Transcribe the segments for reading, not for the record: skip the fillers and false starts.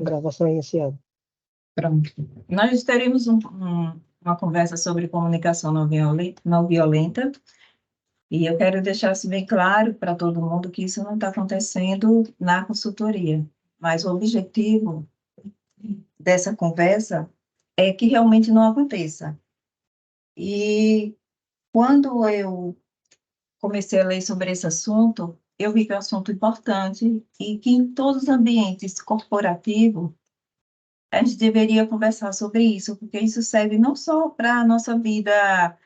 Gravação iniciada. Pronto. Nós teremos uma conversa sobre comunicação não violenta, e eu quero deixar isso bem claro para todo mundo que isso não está acontecendo na consultoria, mas o objetivo dessa conversa é que realmente não aconteça. E quando eu comecei a ler sobre esse assunto, eu vi que é um assunto importante e que em todos os ambientes corporativos a gente deveria conversar sobre isso, porque isso serve não só para a nossa vida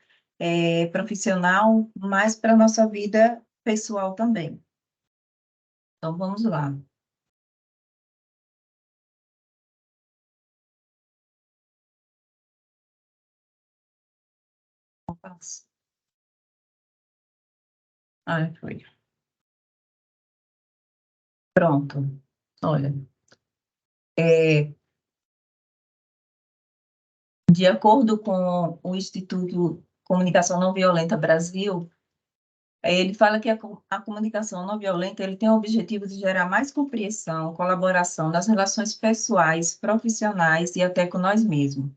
profissional, mas para a nossa vida pessoal também. Então, vamos lá. Ah, foi. Pronto. Olha, de acordo com o Instituto Comunicação Não Violenta Brasil, ele fala que a comunicação não violenta ele tem o objetivo de gerar mais compreensão, colaboração nas relações pessoais, profissionais e até com nós mesmos.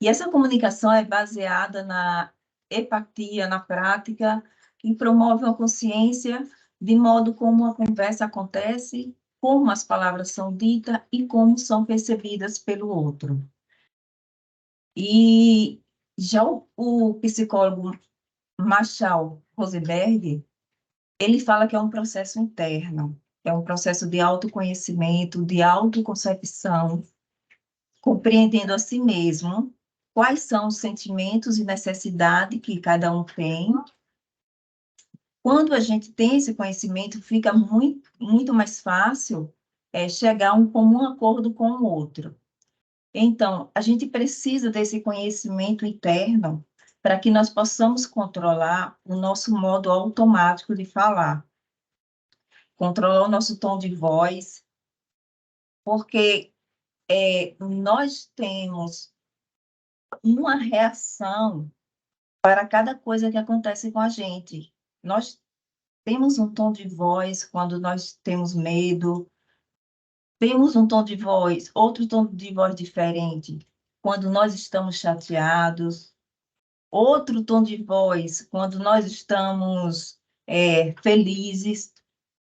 E essa comunicação é baseada na empatia, na prática, e promove uma consciência de modo como a conversa acontece, como as palavras são ditas e como são percebidas pelo outro. E já o psicólogo Marshall Rosenberg, ele fala que é um processo interno, é um processo de autoconhecimento, de autoconcepção, compreendendo a si mesmo quais são os sentimentos e necessidades que cada um tem. Quando a gente tem esse conhecimento, fica muito mais fácil chegar a um comum acordo com o outro. Então, a gente precisa desse conhecimento interno para que nós possamos controlar o nosso modo automático de falar, controlar o nosso tom de voz, porque nós temos uma reação para cada coisa que acontece com a gente. Nós temos um tom de voz quando nós temos medo, temos um tom de voz, outro tom de voz diferente quando nós estamos chateados, outro tom de voz quando nós estamos felizes.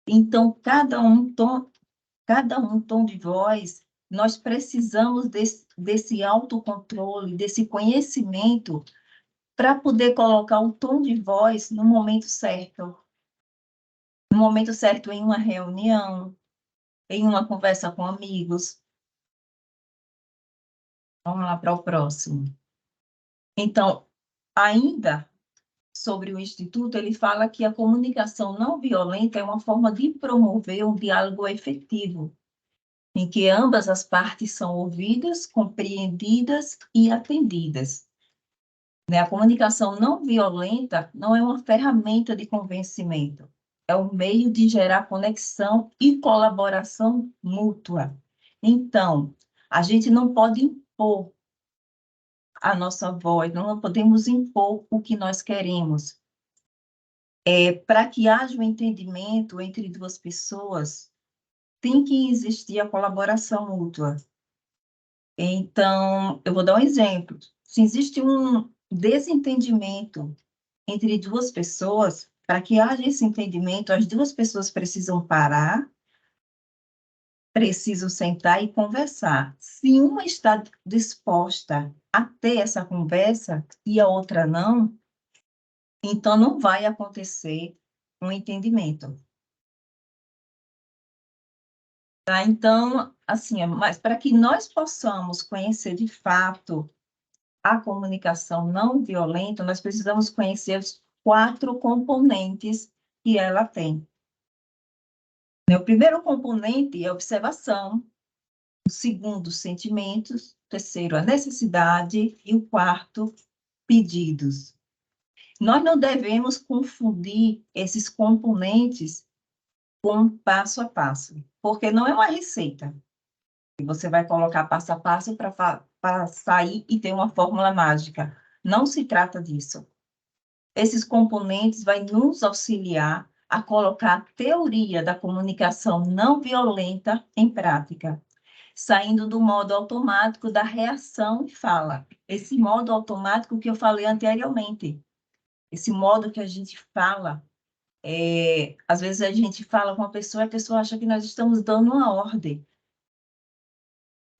Então, cada um tom de voz, nós precisamos desse autocontrole, desse conhecimento para poder colocar o tom de voz no momento certo. No momento certo em uma reunião, em uma conversa com amigos. Vamos lá para o próximo. Então, ainda sobre o Instituto, ele fala que a comunicação não violenta é uma forma de promover um diálogo efetivo, em que ambas as partes são ouvidas, compreendidas e atendidas. A comunicação não violenta não é uma ferramenta de convencimento, é um meio de gerar conexão e colaboração mútua. Então, a gente não pode impor a nossa voz, não podemos impor o que nós queremos. Para que haja um entendimento entre duas pessoas, tem que existir a colaboração mútua. Então, eu vou dar um exemplo. Se existe um desentendimento entre duas pessoas, para que haja esse entendimento, as duas pessoas precisam parar, precisam sentar e conversar. Se uma está disposta a ter essa conversa e a outra não, então não vai acontecer um entendimento. Tá? Então, assim, mas para que nós possamos conhecer de fato a comunicação não violenta, nós precisamos conhecer os 4 componentes que ela tem. O primeiro componente é a observação, o segundo, sentimentos, o terceiro, a necessidade e o quarto, pedidos. Nós não devemos confundir esses componentes com passo a passo, porque não é uma receita. Você vai colocar passo a passo para sair e ter uma fórmula mágica. Não se trata disso. Esses componentes vão nos auxiliar a colocar a teoria da comunicação não violenta em prática. saindo do modo automático da reação e fala. Esse modo automático que eu falei anteriormente, esse modo que a gente fala, às vezes a gente fala com uma pessoa e a pessoa acha que nós estamos dando uma ordem.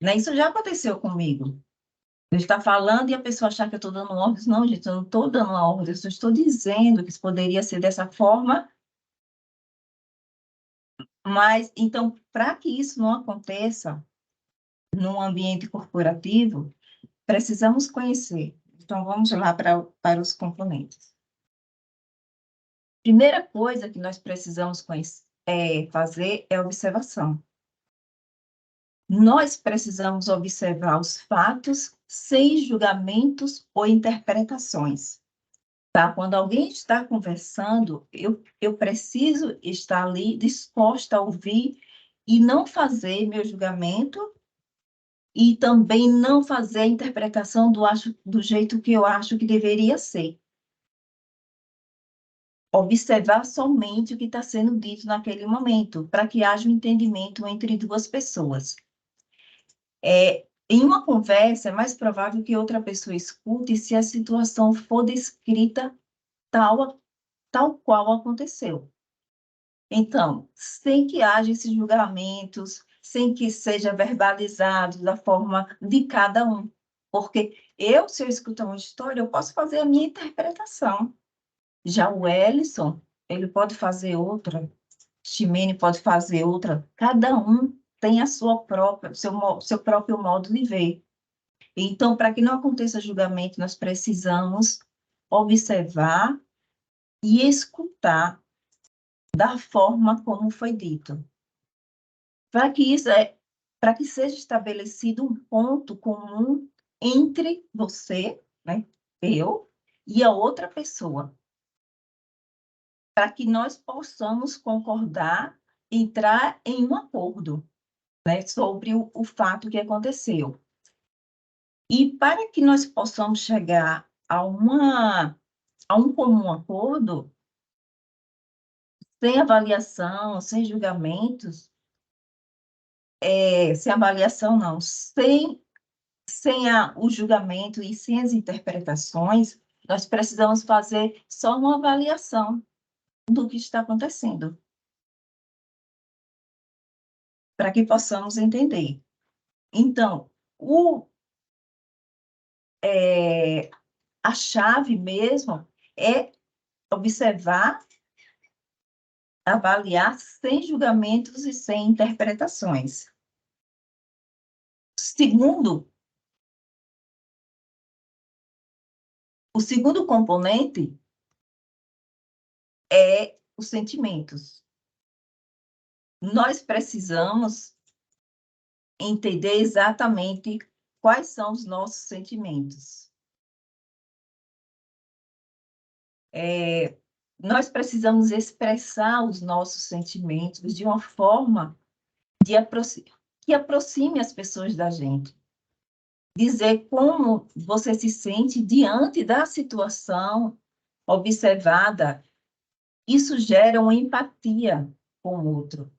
Né? Isso já aconteceu comigo. Eu estar falando e a pessoa achar que eu estou dando ordens. Não, gente, eu não estou dando uma ordem, eu só estou dizendo que isso poderia ser dessa forma. Mas, então, para que isso não aconteça num ambiente corporativo, precisamos conhecer. Então, vamos lá para os componentes. Primeira coisa que nós precisamos fazer é observação. Nós precisamos observar os fatos sem julgamentos ou interpretações. Tá? Quando alguém está conversando, eu preciso estar ali disposta a ouvir e não fazer meu julgamento e também não fazer a interpretação do jeito que eu acho que deveria ser. Observar somente o que está sendo dito naquele momento, para que haja um entendimento entre duas pessoas. Em uma conversa, é mais provável que outra pessoa escute se a situação for descrita tal qual aconteceu. Então, sem que haja esses julgamentos, sem que seja verbalizado da forma de cada um. Porque se eu escutar uma história, eu posso fazer a minha interpretação. Já o Ellison, ele pode fazer outra, Ximene pode fazer outra. Cada um tem a sua própria, seu próprio modo de ver. Então, para que não aconteça julgamento, nós precisamos observar e escutar da forma como foi dito. Para que seja estabelecido um ponto comum entre você, né, eu, e a outra pessoa, para que nós possamos concordar, entrar em um acordo, né, sobre o fato que aconteceu. E para que nós possamos chegar a um comum acordo, sem avaliação, sem julgamentos, sem avaliação não, sem o julgamento e sem as interpretações, nós precisamos fazer só uma avaliação do que está acontecendo, para que possamos entender. Então, a chave mesmo é observar, avaliar sem julgamentos e sem interpretações. O segundo componente é os sentimentos. Nós precisamos entender exatamente quais são os nossos sentimentos. Nós precisamos expressar os nossos sentimentos de uma forma que aproxime as pessoas da gente. Dizer como você se sente diante da situação observada, isso gera uma empatia com o outro.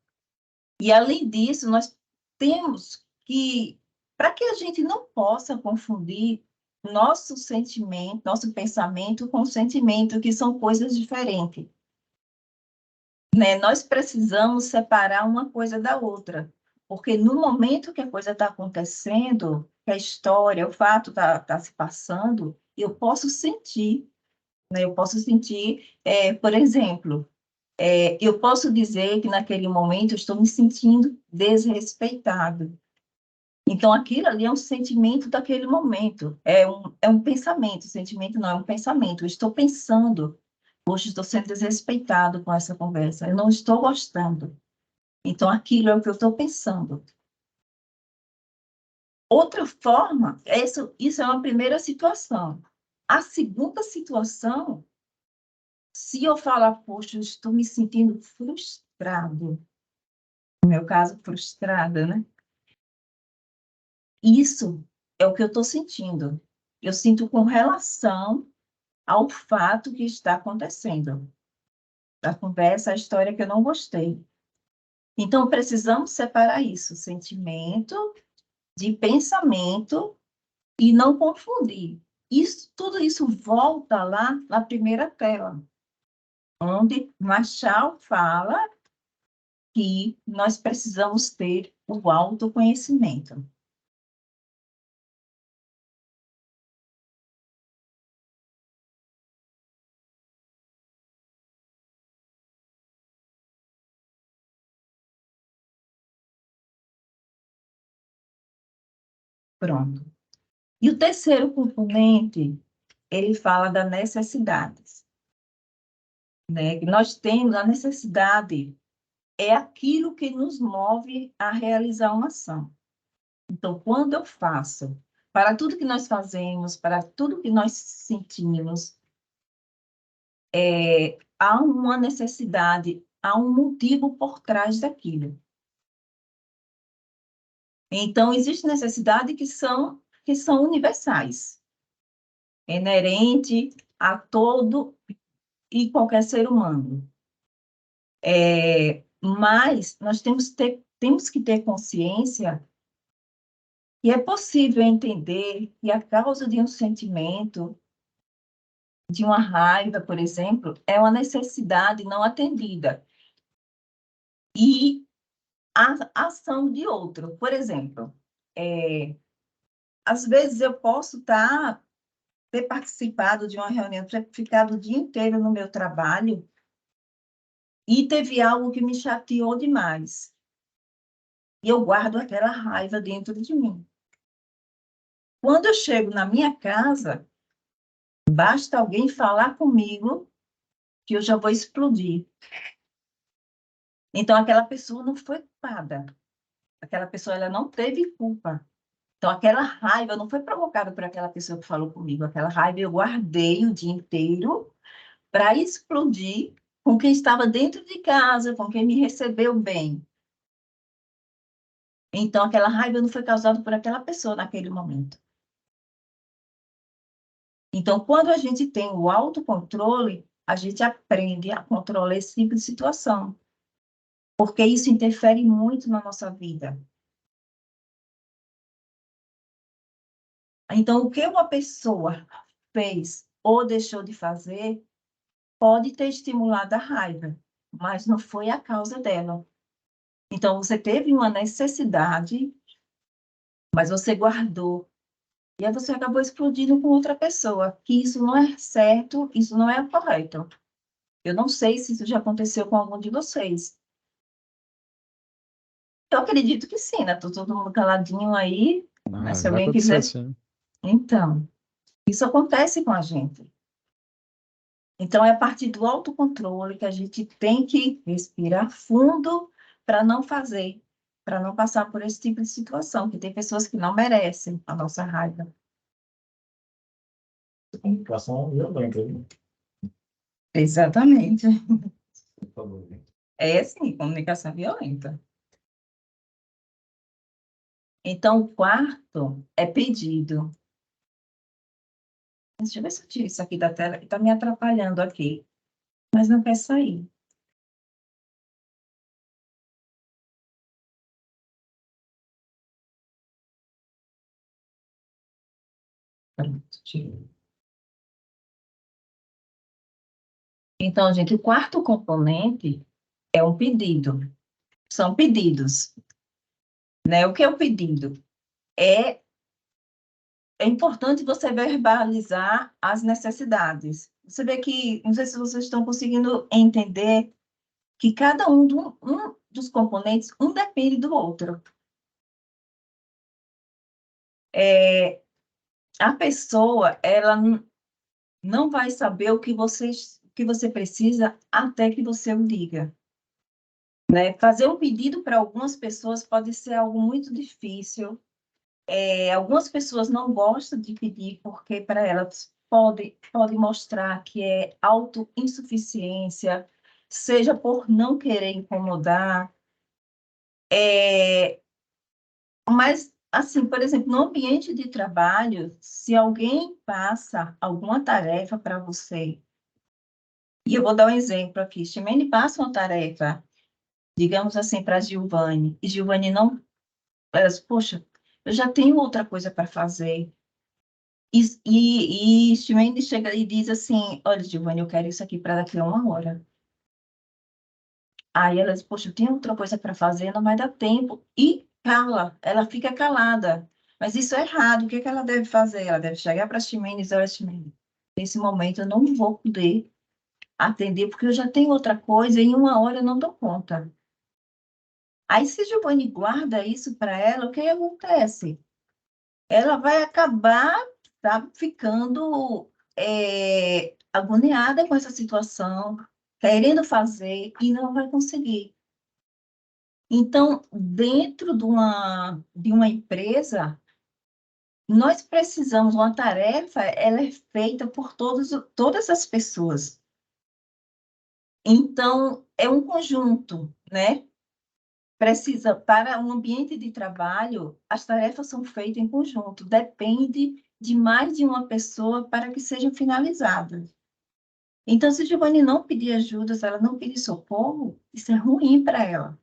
E, além disso, nós temos que, para que a gente não possa confundir nosso sentimento, nosso pensamento com sentimento, que são coisas diferentes. Né? Nós precisamos separar uma coisa da outra, porque no momento que a coisa está acontecendo, que a história, o fato está se passando, eu posso sentir, né? Eu posso sentir, por exemplo, eu posso dizer que naquele momento eu estou me sentindo desrespeitado. Então, aquilo ali é um sentimento daquele momento, é um pensamento, sentimento não, é um pensamento. Eu estou pensando, hoje estou sendo desrespeitado com essa conversa, eu não estou gostando. Então, aquilo é o que eu estou pensando. Outra forma, isso é uma primeira situação. A segunda situação, se eu falar, poxa, eu estou me sentindo frustrado, no meu caso, frustrada, né? Isso é o que eu estou sentindo. Eu sinto com relação ao fato que está acontecendo. A conversa, a história que eu não gostei. Então, precisamos separar isso, sentimento de pensamento e não confundir. Tudo isso volta lá na primeira tela, onde Machado fala que nós precisamos ter o autoconhecimento. Pronto. E o terceiro componente, ele fala das necessidades, né? Nós temos a necessidade, é aquilo que nos move a realizar uma ação. Então, quando eu faço, para tudo que nós fazemos, para tudo que nós sentimos, há uma necessidade, há um motivo por trás daquilo. Então, existe necessidade que são universais, inerente a todo e qualquer ser humano. Mas nós temos que ter consciência que é possível entender que a causa de um sentimento, de uma raiva, por exemplo, é uma necessidade não atendida e a ação de outro. Por exemplo, às vezes eu posso ter participado de uma reunião, ter ficado o dia inteiro no meu trabalho e teve algo que me chateou demais. E eu guardo aquela raiva dentro de mim. Quando eu chego na minha casa, basta alguém falar comigo que eu já vou explodir. Então, aquela pessoa não foi culpada. Aquela pessoa ela não teve culpa. Então, aquela raiva não foi provocada por aquela pessoa que falou comigo. Aquela raiva eu guardei o dia inteiro para explodir com quem estava dentro de casa, com quem me recebeu bem. Então, aquela raiva não foi causada por aquela pessoa naquele momento. Então, quando a gente tem o autocontrole, a gente aprende a controlar esse tipo de situação, porque isso interfere muito na nossa vida. Então, o que uma pessoa fez ou deixou de fazer pode ter estimulado a raiva, mas não foi a causa dela. Então, você teve uma necessidade, mas você guardou. E aí você acabou explodindo com outra pessoa, que isso não é certo, isso não é correto. Eu não sei se isso já aconteceu com algum de vocês. Eu acredito que sim, né? Tô todo mundo caladinho aí, mas se Já alguém aconteceu quiser... assim. Então, isso acontece com a gente. Então, é a partir do autocontrole que a gente tem que respirar fundo para não fazer, para não passar por esse tipo de situação, que tem pessoas que não merecem a nossa raiva. Comunicação violenta, viu? Exatamente. Por favor, né? É, sim, comunicação violenta. Então, o quarto é pedido. Deixa eu ver se eu tiro isso aqui da tela, que está me atrapalhando aqui, mas não quer sair. Pronto, tirei. Então, gente, o quarto componente é um pedido. São pedidos, né? O que é o pedido? É importante você verbalizar as necessidades. Você vê que, não sei se vocês estão conseguindo entender que cada um dos componentes, um depende do outro. A pessoa, ela não vai saber o que você precisa até que você o diga. Né? Fazer um pedido para algumas pessoas pode ser algo muito difícil. Algumas pessoas não gostam de pedir porque para elas pode mostrar que é autoinsuficiência, seja por não querer incomodar. Mas, assim, por exemplo, no ambiente de trabalho, se alguém passa alguma tarefa para você, e eu vou dar um exemplo aqui, Ximene passa uma tarefa, digamos assim, para a Giovanni, e Giovanni não, ela diz, poxa, eu já tenho outra coisa para fazer. E Ximenes chega e diz assim, olha, Giovanni, eu quero isso aqui para daqui a 1 hora. Aí ela diz, poxa, eu tenho outra coisa para fazer, não vai dar tempo. E cala, ela fica calada. Mas isso é errado, o que que ela deve fazer? Ela deve chegar para Ximenes e dizer, olha, Ximenes, nesse momento eu não vou poder atender, porque eu já tenho outra coisa e em 1 hora eu não dou conta. Aí, se Giovanni guarda isso para ela, o que acontece? Ela vai acabar, sabe, ficando agoniada com essa situação, querendo fazer e não vai conseguir. Então, dentro de uma empresa, nós precisamos, uma tarefa, ela é feita por todas as pessoas. Então, é um conjunto, né? Precisa, para um ambiente de trabalho, as tarefas são feitas em conjunto, depende de mais de uma pessoa para que sejam finalizadas. Então, se Giovanni não pedir ajuda, se ela não pedir socorro, isso é ruim para ela.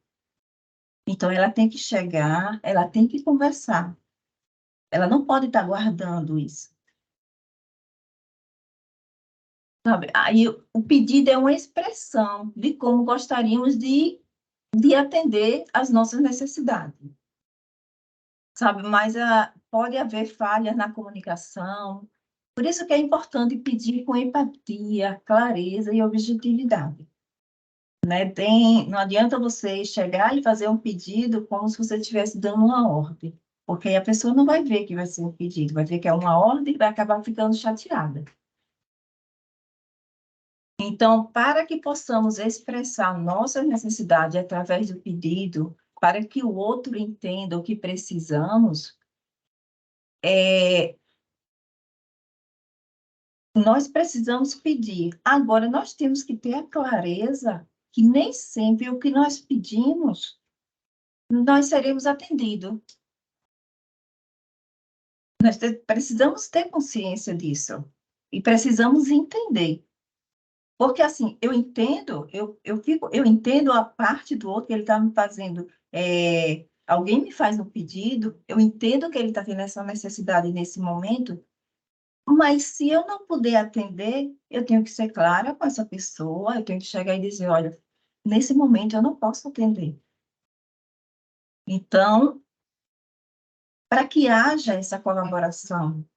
Então, ela tem que chegar, ela tem que conversar. Ela não pode estar guardando isso. Sabe? Aí, o pedido é uma expressão de como gostaríamos de atender às nossas necessidades. Sabe? Mas pode haver falhas na comunicação. Por isso que é importante pedir com empatia, clareza e objetividade. Né? Não adianta você chegar e fazer um pedido como se você estivesse dando uma ordem, porque aí a pessoa não vai ver que vai ser um pedido, vai ver que é uma ordem e vai acabar ficando chateada. Então, para que possamos expressar nossa necessidade através do pedido, para que o outro entenda o que precisamos, nós precisamos pedir. Agora, nós temos que ter a clareza que nem sempre o que nós pedimos, nós seremos atendidos. Nós precisamos ter consciência disso e precisamos entender. Porque, assim, eu entendo a parte do outro que ele está me fazendo. Alguém me faz um pedido, eu entendo que ele está tendo essa necessidade nesse momento, mas se eu não puder atender, eu tenho que ser clara com essa pessoa, eu tenho que chegar e dizer, olha, nesse momento eu não posso atender. Então, para que haja essa colaboração,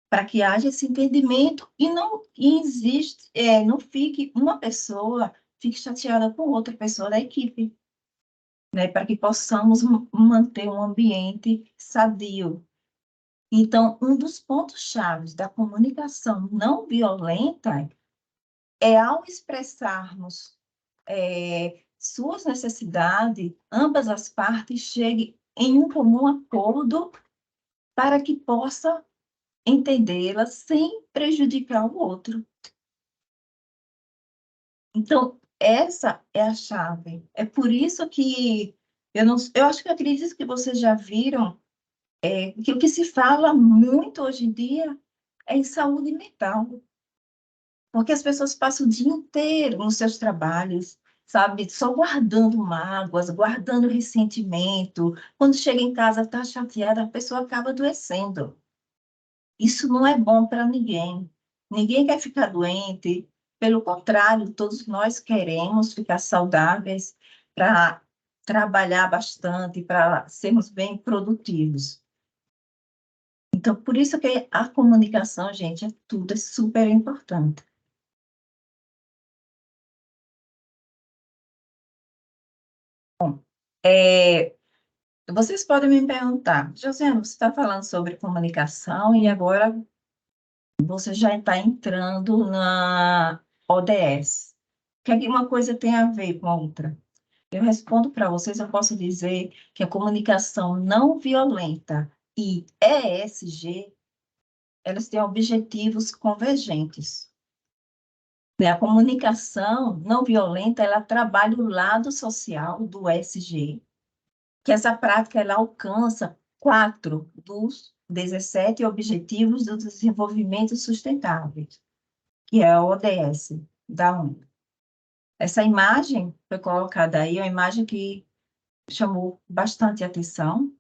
para que haja esse entendimento e não existe, não fique uma pessoa fique chateada com outra pessoa da equipe, né? Para que possamos manter um ambiente sadio. Então, um dos pontos chaves da comunicação não violenta ao expressarmos suas necessidades, ambas as partes cheguem em um comum acordo para que possa entendê-la sem prejudicar o outro. Então, essa é a chave. É por isso que eu acho que acredito que vocês já viram que o que se fala muito hoje em dia é em saúde mental. Porque as pessoas passam o dia inteiro nos seus trabalhos, sabe? Só guardando mágoas, guardando ressentimento. Quando chega em casa, está chateada, a pessoa acaba adoecendo. Isso não é bom para ninguém. Ninguém quer ficar doente. Pelo contrário, todos nós queremos ficar saudáveis para trabalhar bastante, para sermos bem produtivos. Então, por isso que a comunicação, gente, é tudo, é super importante. É, Vocês podem me perguntar, Josiane, você está falando sobre comunicação e agora você já está entrando na ODS. O que é que uma coisa tem a ver com a outra? Eu respondo para vocês, eu posso dizer que a comunicação não violenta e ESG, elas têm objetivos convergentes. A comunicação não violenta, ela trabalha o lado social do ESG, que essa prática ela alcança 4 dos 17 Objetivos do Desenvolvimento Sustentável, que é a ODS da ONU. Essa imagem foi colocada aí, é uma imagem que chamou bastante atenção,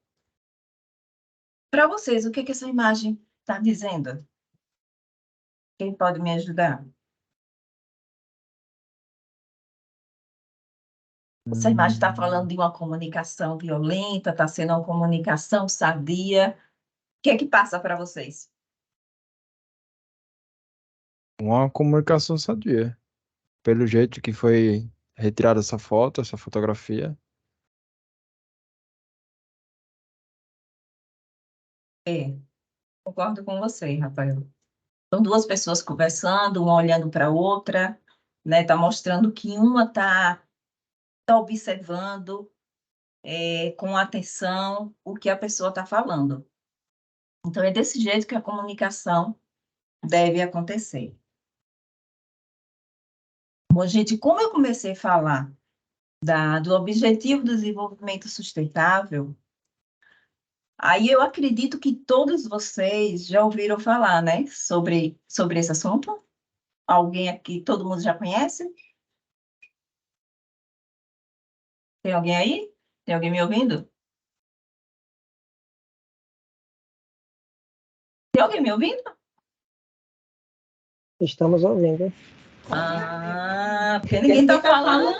Para vocês, o que que essa imagem está dizendo? Quem pode me ajudar? Essa imagem está falando de uma comunicação violenta, está sendo uma comunicação sadia. O que é que passa para vocês? Uma comunicação sadia. Pelo jeito que foi retirada essa foto, essa fotografia. É, concordo com você, Rafael. São duas pessoas conversando, uma olhando para a outra, né? Está mostrando que uma tá observando com atenção o que a pessoa está falando. Então, é desse jeito que a comunicação deve acontecer. Bom, gente, como eu comecei a falar do Objetivo do Desenvolvimento Sustentável, aí eu acredito que todos vocês já ouviram falar, né, sobre esse assunto. Alguém aqui, todo mundo já conhece? Tem alguém aí? Tem alguém me ouvindo? Tem alguém me ouvindo? Estamos ouvindo. Ah, porque ninguém está falando.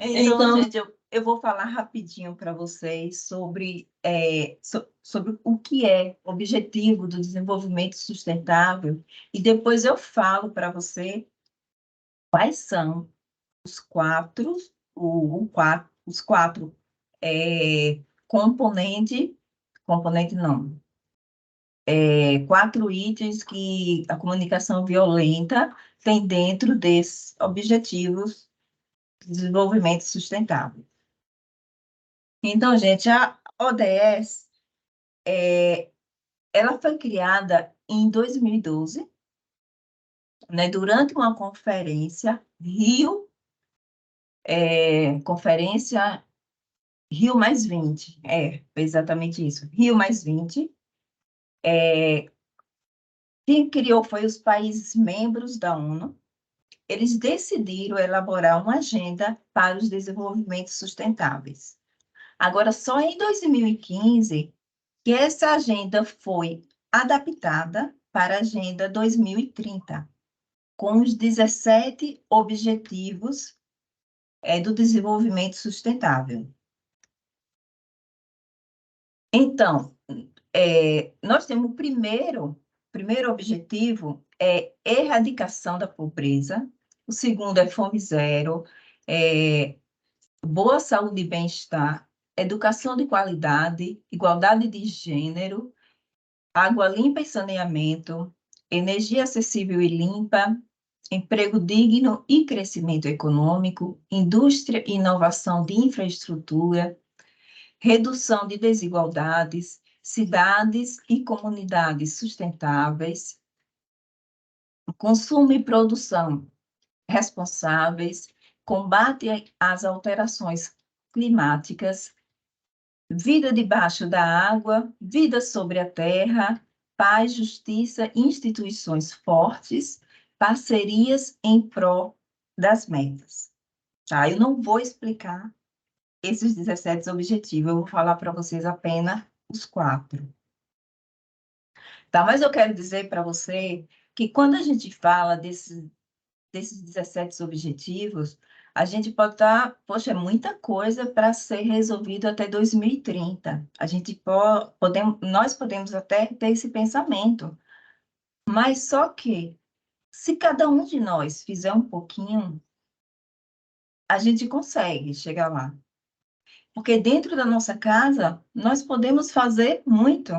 Então, gente, eu vou falar rapidinho para vocês sobre o que é Objetivo do Desenvolvimento Sustentável e depois eu falo para você quais são os quatro, os quatro componente não, quatro itens que a comunicação violenta tem dentro desses objetivos de desenvolvimento sustentável. Então, gente, a ODS, ela foi criada em 2012, né, durante uma conferência conferência Rio mais 20, foi exatamente isso, Rio mais 20. Quem criou foi os países membros da ONU. Eles decidiram elaborar uma agenda para os desenvolvimentos sustentáveis. Agora, só em 2015 que essa agenda foi adaptada para a Agenda 2030, com os 17 Objetivos do Desenvolvimento Sustentável. Então, nós temos o primeiro objetivo é erradicação da pobreza, o segundo é fome zero, boa saúde e bem-estar, educação de qualidade, igualdade de gênero, água limpa e saneamento, energia acessível e limpa, emprego digno e crescimento econômico, indústria e inovação de infraestrutura, redução de desigualdades, cidades e comunidades sustentáveis, consumo e produção responsáveis, combate às alterações climáticas, vida debaixo da água, vida sobre a terra, paz, justiça, instituições fortes, parcerias em prol das metas. Tá? Eu não vou explicar esses 17 objetivos, eu vou falar para vocês apenas os 4. Tá? Mas eu quero dizer para você que quando a gente fala desses 17 objetivos, a gente pode estar, poxa, é muita coisa para ser resolvido até 2030. Nós podemos até ter esse pensamento, mas só que, se cada um de nós fizer um pouquinho, a gente consegue chegar lá. Porque dentro da nossa casa, nós podemos fazer muito.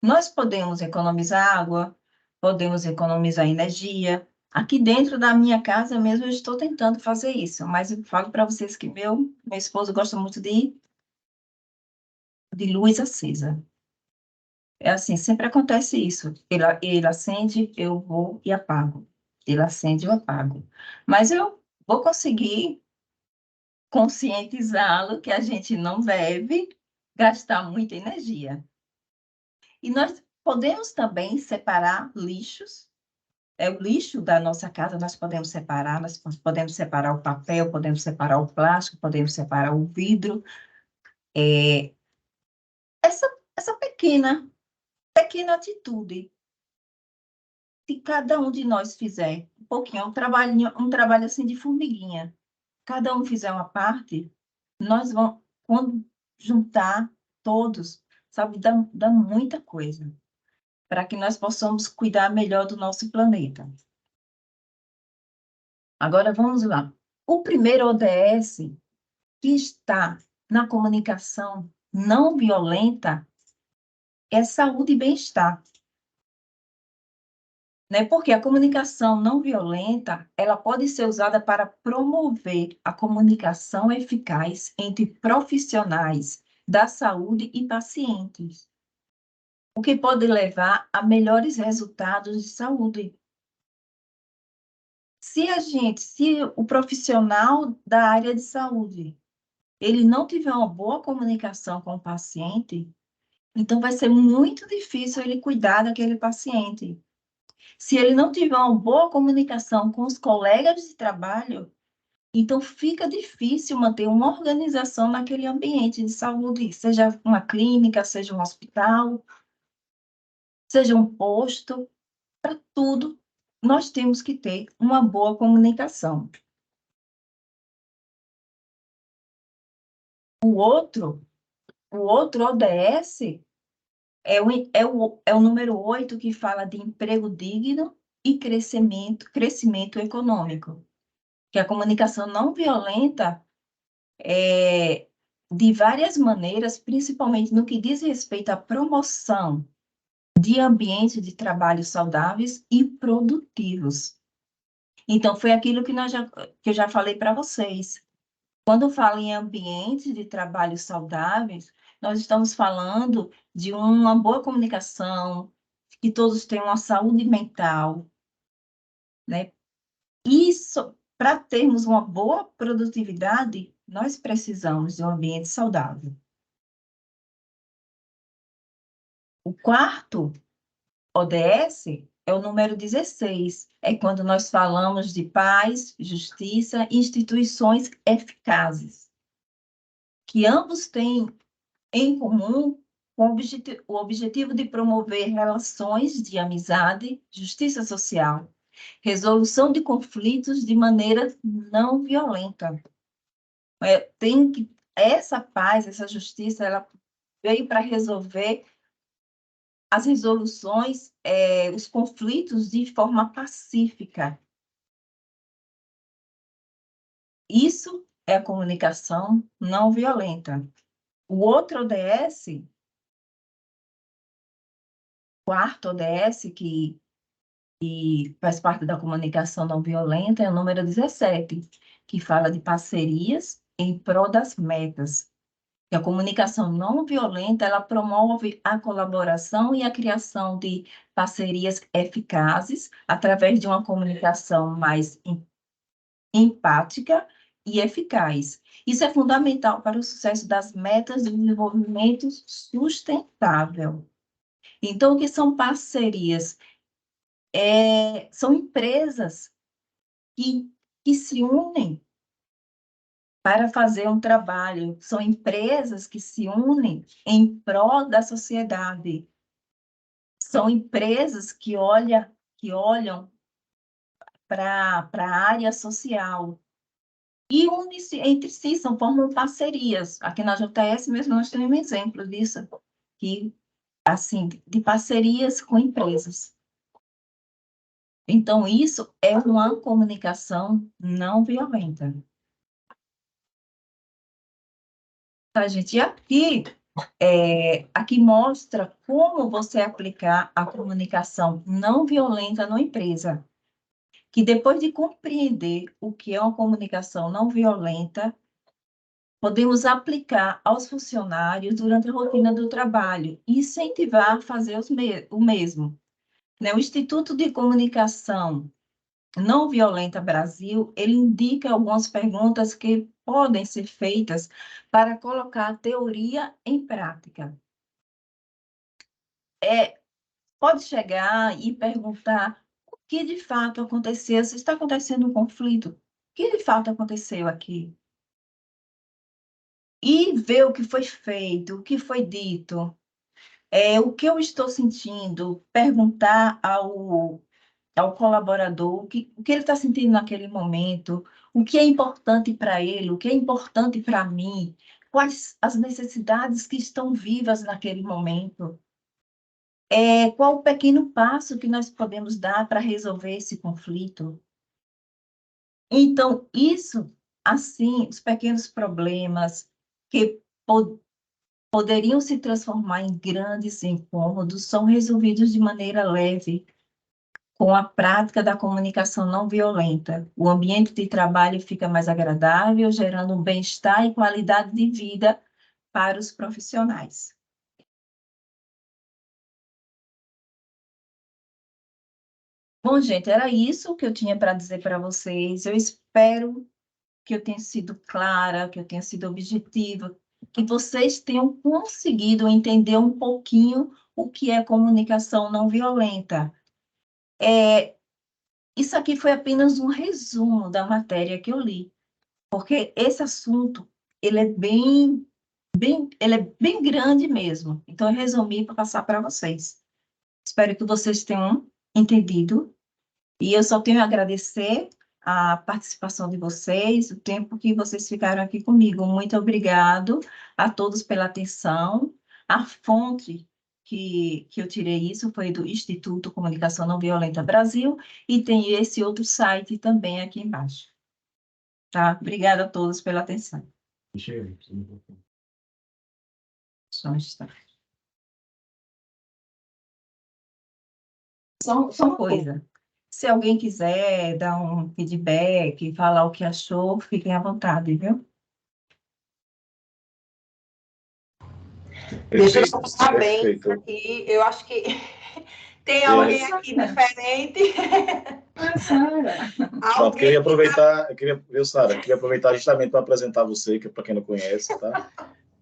Nós podemos economizar água, podemos economizar energia. Aqui dentro da minha casa mesmo eu estou tentando fazer isso, mas eu falo para vocês que meu esposo gosta muito de luz acesa. É assim, sempre acontece isso. Ele acende, eu vou e apago. Ele acende, eu apago. Mas eu vou conseguir conscientizá-lo que a gente não deve gastar muita energia. E nós podemos também separar lixos. O lixo da nossa casa nós podemos separar o papel, podemos separar o plástico, podemos separar o vidro. Essa pequena atitude, se cada um de nós fizer um pouquinho, um trabalho assim de formiguinha, cada um fizer uma parte, nós vamos, quando juntar todos, sabe, dá muita coisa, para que nós possamos cuidar melhor do nosso planeta. Agora, vamos lá. O primeiro ODS, que está na comunicação não violenta, é saúde e bem-estar. Né? Porque a comunicação não violenta, ela pode ser usada para promover a comunicação eficaz entre profissionais da saúde e pacientes, o que pode levar a melhores resultados de saúde. Se o profissional da área de saúde, ele não tiver uma boa comunicação com o paciente, então vai ser muito difícil ele cuidar daquele paciente. Se ele não tiver uma boa comunicação com os colegas de trabalho, então fica difícil manter uma organização naquele ambiente de saúde, seja uma clínica, seja um hospital, seja um posto, para tudo nós temos que ter uma boa comunicação. O outro ODS é o número 8, que fala de emprego digno e crescimento econômico. Que a comunicação não violenta, de várias maneiras, principalmente no que diz respeito à promoção de ambientes de trabalho saudáveis e produtivos. Então, foi aquilo que eu já falei para vocês. Quando eu falo em ambientes de trabalho saudáveis, nós estamos falando de uma boa comunicação, que todos tenham uma saúde mental, né? Isso, para termos uma boa produtividade, nós precisamos de um ambiente saudável. O quarto ODS é o número 16, é quando nós falamos de paz, justiça e instituições eficazes, que ambos têm em comum o objetivo de promover relações de amizade, justiça social, resolução de conflitos de maneira não violenta. Essa paz, essa justiça, ela veio para resolver as resoluções, os conflitos de forma pacífica. Isso é a comunicação não violenta. O outro ODS, quarto ODS, que faz parte da comunicação não violenta, é o número 17, que fala de parcerias em prol das metas. E a comunicação não violenta, ela promove a colaboração e a criação de parcerias eficazes através de uma comunicação mais empática e eficaz. Isso é fundamental para o sucesso das metas de desenvolvimento sustentável. Então, o que são parcerias? São empresas que se unem para fazer um trabalho, são empresas que se unem em prol da sociedade, são empresas que olham para a área social e unem-se entre si, formam parcerias. Aqui na JS mesmo nós temos um exemplo disso, que, assim, de parcerias com empresas. Então, isso é uma comunicação não violenta. Tá, gente? E aqui mostra como você aplicar a comunicação não violenta na empresa. Que depois de compreender o que é uma comunicação não violenta, podemos aplicar aos funcionários durante a rotina do trabalho e incentivar a fazer o mesmo. Né? O Instituto de Comunicação Não Violenta Brasil, ele indica algumas perguntas que podem ser feitas para colocar a teoria em prática. Pode chegar e perguntar o que de fato aconteceu, se está acontecendo um conflito, o que de fato aconteceu aqui? e ver o que foi feito, o que foi dito, o que eu estou sentindo, perguntar ao colaborador o que ele está sentindo naquele momento, o que é importante para ele, o que é importante para mim, quais as necessidades que estão vivas naquele momento, qual o pequeno passo que nós podemos dar para resolver esse conflito. Então, isso, assim, os pequenos problemas que poderiam se transformar em grandes incômodos são resolvidos de maneira leve, com a prática da comunicação não violenta. O ambiente de trabalho fica mais agradável, gerando um bem-estar e qualidade de vida para os profissionais. Bom, gente, era isso que eu tinha para dizer para vocês. Eu espero que eu tenha sido clara, que eu tenha sido objetiva, que vocês tenham conseguido entender um pouquinho o que é comunicação não violenta. Isso aqui foi apenas um resumo da matéria que eu li, porque esse assunto, ele é ele é bem grande mesmo. Então, eu resumi para passar para vocês. Espero que vocês tenham entendido. E eu só tenho a agradecer a participação de vocês, o tempo que vocês ficaram aqui comigo. Muito obrigado a todos pela atenção. A fonte que eu tirei isso foi do Instituto Comunicação Não Violenta Brasil, e tem esse outro site também aqui embaixo. Tá? Obrigada a todos pela atenção. Só um instante. Só uma coisa. Se alguém quiser dar um feedback, falar o que achou, fiquem à vontade, viu? Deixa eu só parabéns Perfeito. aqui. Eu acho que tem alguém aqui diferente. Pronto, queria aproveitar, Sara, queria aproveitar justamente para apresentar você, que para quem não conhece, tá?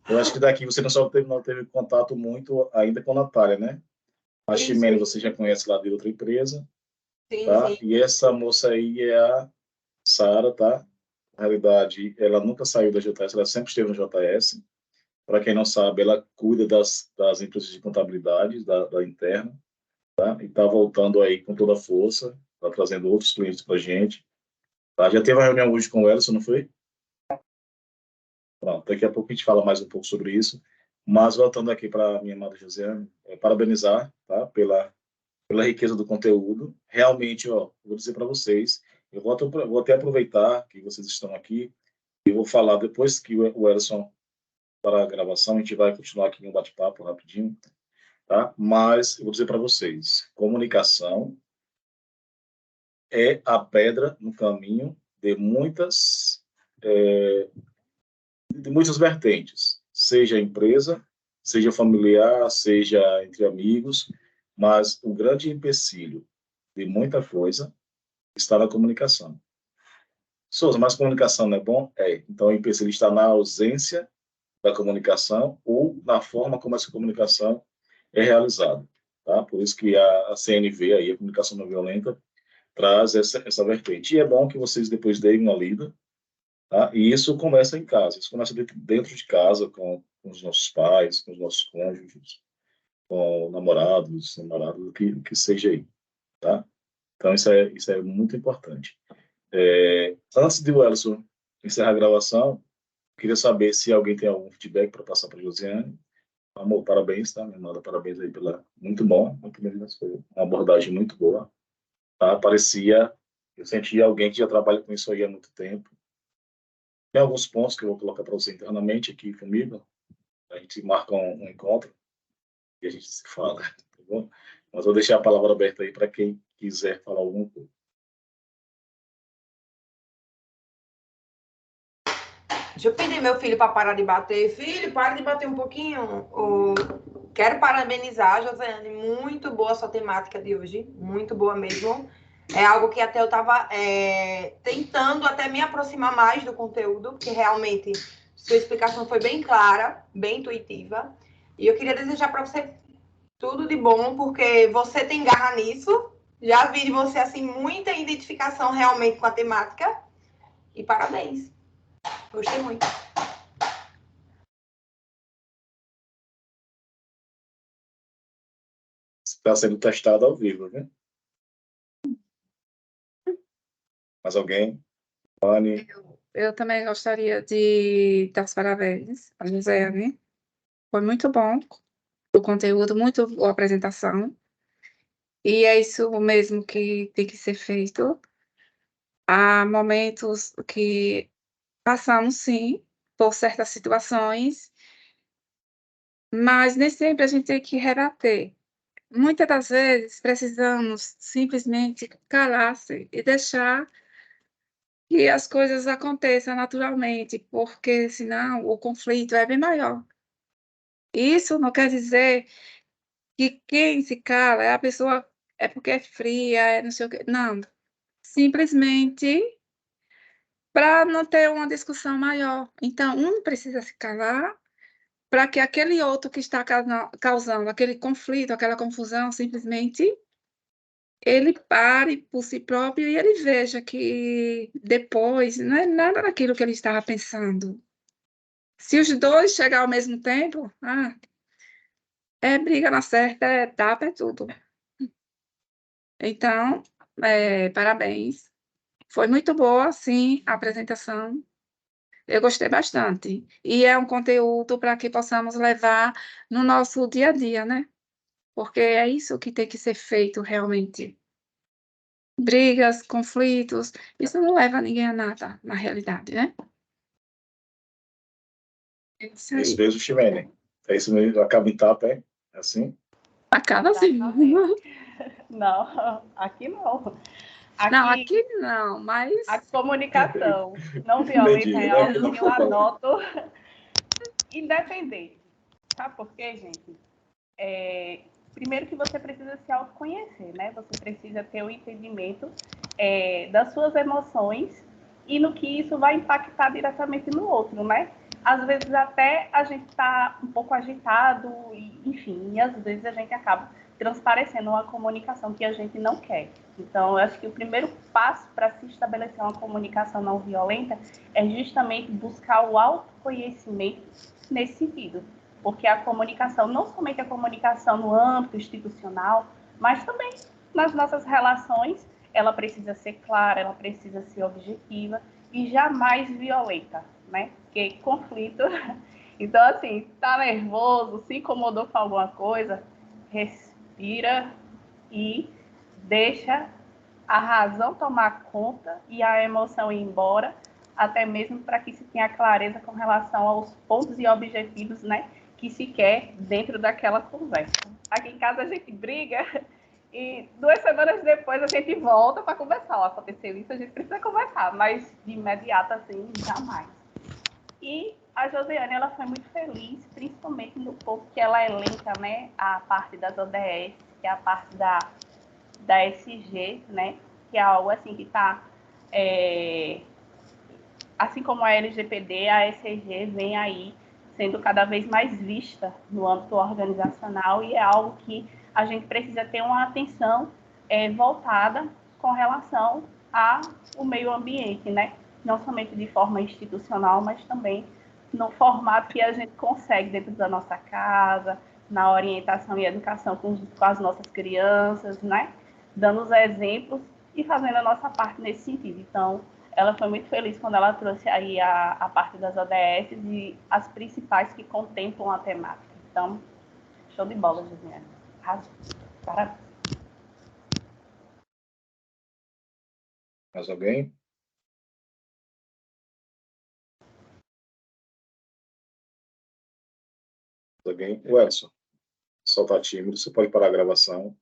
Eu acho que daqui você não teve contato muito ainda com a Natália, né? A Ximene você já conhece lá de outra empresa, Sim, tá? sim. E essa moça aí é a Sara, tá? Na realidade, ela nunca saiu da JS, ela sempre esteve no JS. Para quem não sabe, ela cuida das empresas de contabilidade, da interna, tá? E está voltando aí com toda a força, está trazendo outros clientes para a gente. Tá? Já teve uma reunião hoje com o Elson, não foi? Pronto, daqui a pouco a gente fala mais um pouco sobre isso. Mas voltando aqui para a minha amada Josiane, parabenizar, tá? Pela riqueza do conteúdo. Realmente, ó, vou dizer para vocês, eu vou até aproveitar que vocês estão aqui, e vou falar depois que o Elson para a gravação, a gente vai continuar aqui um bate-papo rapidinho, tá? Mas eu vou dizer para vocês, comunicação é a pedra no caminho de muitas vertentes, seja empresa, seja familiar, seja entre amigos, mas o grande empecilho de muita coisa está na comunicação. Souza, mas comunicação não é bom? É. Então, o empecilho está na ausência da comunicação ou na forma como essa comunicação é realizada, tá? Por isso que a CNV, aí, a Comunicação Não Violenta, traz essa vertente. E é bom que vocês depois deem uma lida, tá? E isso começa em casa, isso começa dentro de casa, com os nossos pais, com os nossos cônjuges, com namorados, o que seja aí, tá? Então, isso é muito importante. Antes de o Elson encerrar a gravação, queria saber se alguém tem algum feedback para passar para a Josiane. Amor, parabéns, tá? Me manda parabéns aí pela... Muito bom, foi uma abordagem muito boa, tá? Eu sentia alguém que já trabalha com isso aí há muito tempo. Tem alguns pontos que eu vou colocar para você internamente aqui comigo, a gente marca um encontro e a gente se fala, tá bom? Mas vou deixar a palavra aberta aí para quem quiser falar alguma coisa. Deixa eu pedir meu filho para parar de bater. Filho, para de bater um pouquinho. Quero parabenizar, Josiane. Muito boa a sua temática de hoje. Muito boa mesmo. É algo que até eu estava tentando até me aproximar mais do conteúdo, porque realmente sua explicação foi bem clara, bem intuitiva. E eu queria desejar para você tudo de bom, porque você tem garra nisso. Já vi de você, assim, muita identificação realmente com a temática. E parabéns. Gostei muito. está sendo testado ao vivo, viu? Mais alguém? Pane. Eu também gostaria de dar os parabéns a Josiane. Foi muito bom o conteúdo, muito boa apresentação. E é isso mesmo que tem que ser feito. Há momentos que passamos, sim, por certas situações, mas nem sempre a gente tem que rebater. Muitas das vezes precisamos simplesmente calar-se e deixar que as coisas aconteçam naturalmente, porque senão o conflito é bem maior. Isso não quer dizer que quem se cala é a pessoa, é porque é fria, é não sei o quê. Não, simplesmente para não ter uma discussão maior. Então, um precisa se calar para que aquele outro que está causando aquele conflito, aquela confusão, simplesmente ele pare por si próprio e ele veja que depois não é nada daquilo que ele estava pensando. Se os dois chegar ao mesmo tempo, é briga na certa, é tapa, é tudo. Então, parabéns. Foi muito boa, sim, a apresentação. Eu gostei bastante. E é um conteúdo para que possamos levar no nosso dia a dia, né? Porque é isso que tem que ser feito realmente. Brigas, conflitos, isso não leva ninguém a nada, na realidade, né? É isso É isso aí. mesmo, Ximene. É isso mesmo, acaba em tapa, é? Assim? Acaba assim. Não, aqui não. Não, Aqui, aqui não, mas a comunicação não Entendi, violenta é né? algo que eu adoto independente. Sabe por quê, gente? Primeiro que você precisa se autoconhecer, né? Você precisa ter o entendimento das suas emoções e no que isso vai impactar diretamente no outro, né? Às vezes até a gente está um pouco agitado, enfim, e às vezes a gente acaba transparecendo uma comunicação que a gente não quer. Então, eu acho que o primeiro passo para se estabelecer uma comunicação não violenta é justamente buscar o autoconhecimento nesse sentido. Porque a comunicação, não somente a comunicação no âmbito institucional, mas também nas nossas relações, ela precisa ser clara, ela precisa ser objetiva e jamais violenta, né? Porque conflito... Então, assim, tá nervoso, se incomodou com alguma coisa, respira e deixa a razão tomar conta e a emoção ir embora, até mesmo para que se tenha clareza com relação aos pontos e objetivos, né, que se quer dentro daquela conversa. Aqui em casa a gente briga e 2 semanas depois a gente volta para conversar. Aconteceu isso, a gente precisa conversar, mas de imediato assim, jamais. E a Josiane, ela foi muito feliz, principalmente no ponto que ela elenca, né, a parte das ODS, que é a parte da SG, né, que é algo assim que está, assim como a LGPD, a SG vem aí sendo cada vez mais vista no âmbito organizacional e é algo que a gente precisa ter uma atenção voltada com relação ao meio ambiente, né? Não somente de forma institucional, mas também no formato que a gente consegue dentro da nossa casa, na orientação e educação com as nossas crianças, né? Dando os exemplos e fazendo a nossa parte nesse sentido. Então, ela foi muito feliz quando ela trouxe aí a parte das ODS e as principais que contemplam a temática. Então, show de bola, Josiane. Arrasou. Parabéns. Mais alguém? Alguém? O Edson, só está tímido, você pode parar a gravação.